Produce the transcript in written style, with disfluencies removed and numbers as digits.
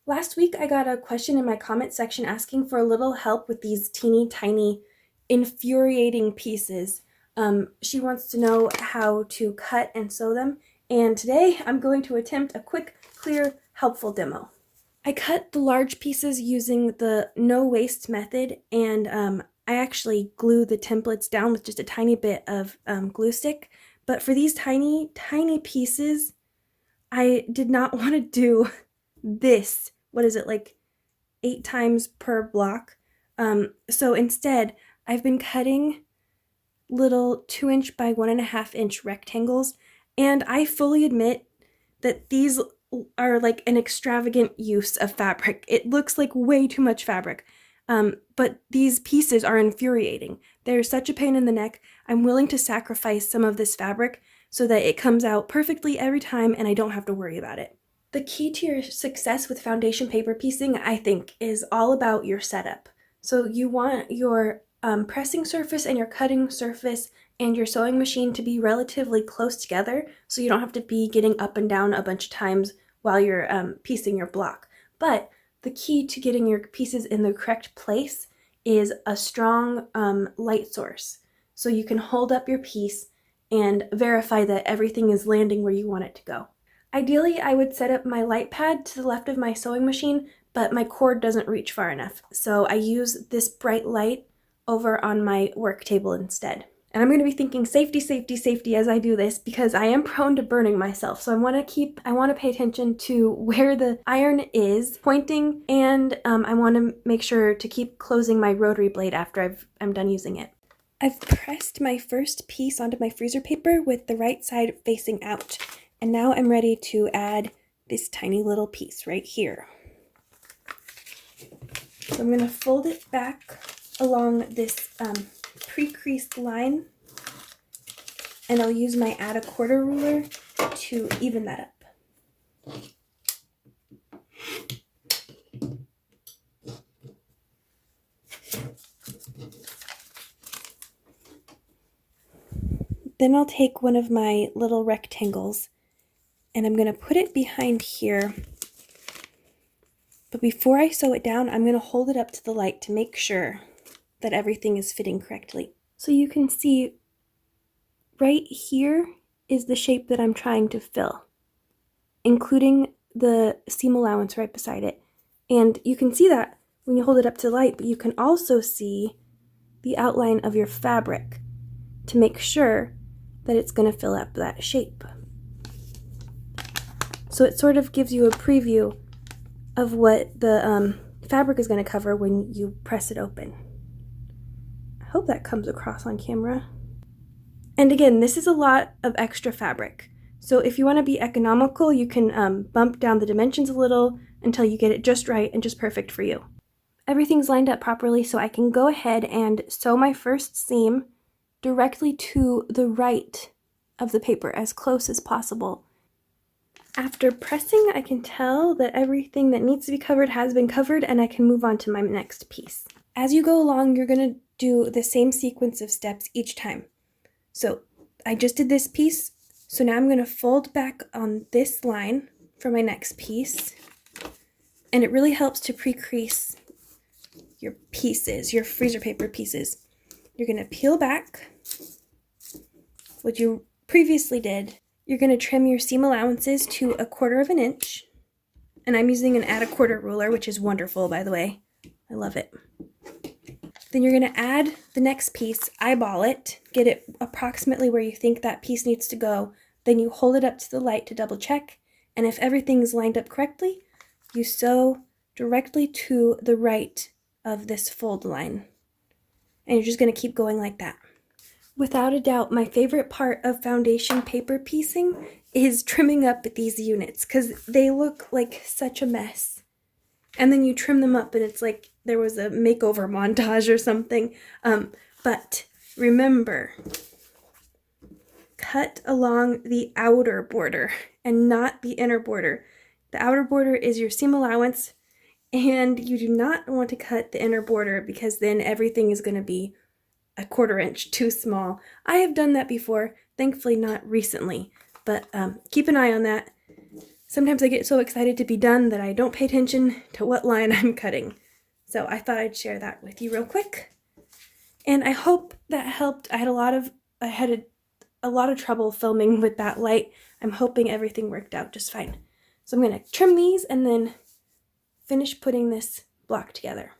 Last week I got a question in my comment section asking for a little help with these teeny tiny infuriating pieces. She wants to know how to cut and sew them, and today I'm going to attempt a quick, clear, helpful demo. I cut the large pieces using the no waste method, and I actually glue the templates down with just a tiny bit of glue stick. But for these tiny, tiny pieces, I did not want to do this. What is it, like 8 times per block? So instead, I've been cutting little 2" by 1.5" rectangles, and I fully admit that these are like an extravagant use of fabric. It looks like way too much fabric. But these pieces are infuriating. They're such a pain in the neck. I'm willing to sacrifice some of this fabric so that it comes out perfectly every time and I don't have to worry about it. The key to your success with foundation paper piecing, I think, is all about your setup. So you want your pressing surface and your cutting surface and your sewing machine to be relatively close together, so you don't have to be getting up and down a bunch of times while you're piecing your block. But the key to getting your pieces in the correct place is a strong light source. So you can hold up your piece and verify that everything is landing where you want it to go. Ideally, I would set up my light pad to the left of my sewing machine, but my cord doesn't reach far enough. So I use this bright light over on my work table instead. And I'm going to be thinking safety, safety, safety as I do this because I am prone to burning myself. So I want to pay attention to where the iron is pointing, and I want to make sure to keep closing my rotary blade after I'm done using it. I've pressed my first piece onto my freezer paper with the right side facing out. And now I'm ready to add this tiny little piece right here. So I'm going to fold it back along this pre-creased line, and I'll use my add a quarter ruler to even that up. Then I'll take one of my little rectangles and I'm going to put it behind here. But before I sew it down, I'm going to hold it up to the light to make sure that everything is fitting correctly. So you can see right here is the shape that I'm trying to fill, including the seam allowance right beside it. And you can see that when you hold it up to the light, but you can also see the outline of your fabric to make sure that it's going to fill up that shape. So it sort of gives you a preview of what the fabric is going to cover when you press it open. I hope that comes across on camera. And again, this is a lot of extra fabric. So if you want to be economical, you can bump down the dimensions a little until you get it just right and just perfect for you. Everything's lined up properly, so I can go ahead and sew my first seam directly to the right of the paper, as close as possible. After pressing, I can tell that everything that needs to be covered has been covered, and I can move on to my next piece. As you go along, you're going to do the same sequence of steps each time. So I just did this piece, so now I'm going to fold back on this line for my next piece, and it really helps to pre-crease your pieces, your freezer paper pieces. You're going to peel back what you previously did. You're going to trim your seam allowances to 1/4 inch, and I'm using an add a quarter ruler, which is wonderful, by the way. I love it. Then you're going to add the next piece, eyeball it, get it approximately where you think that piece needs to go. Then you hold it up to the light to double check, and if everything's lined up correctly, you sew directly to the right of this fold line. And you're just going to keep going like that. Without a doubt, my favorite part of foundation paper piecing is trimming up these units because they look like such a mess. And then you trim them up and it's like there was a makeover montage or something. But remember, cut along the outer border and not the inner border. The outer border is your seam allowance, and you do not want to cut the inner border because then everything is going to be 1/4 inch too small. I have done that before, thankfully not recently, but keep an eye on that. sometimes I get so excited to be done that I don't pay attention to what line I'm cutting. So I thought I'd share that with you real quick. And I hope that helped. I had a lot of trouble filming with that light. I'm hoping everything worked out just fine. So I'm going to trim these and then finish putting this block together.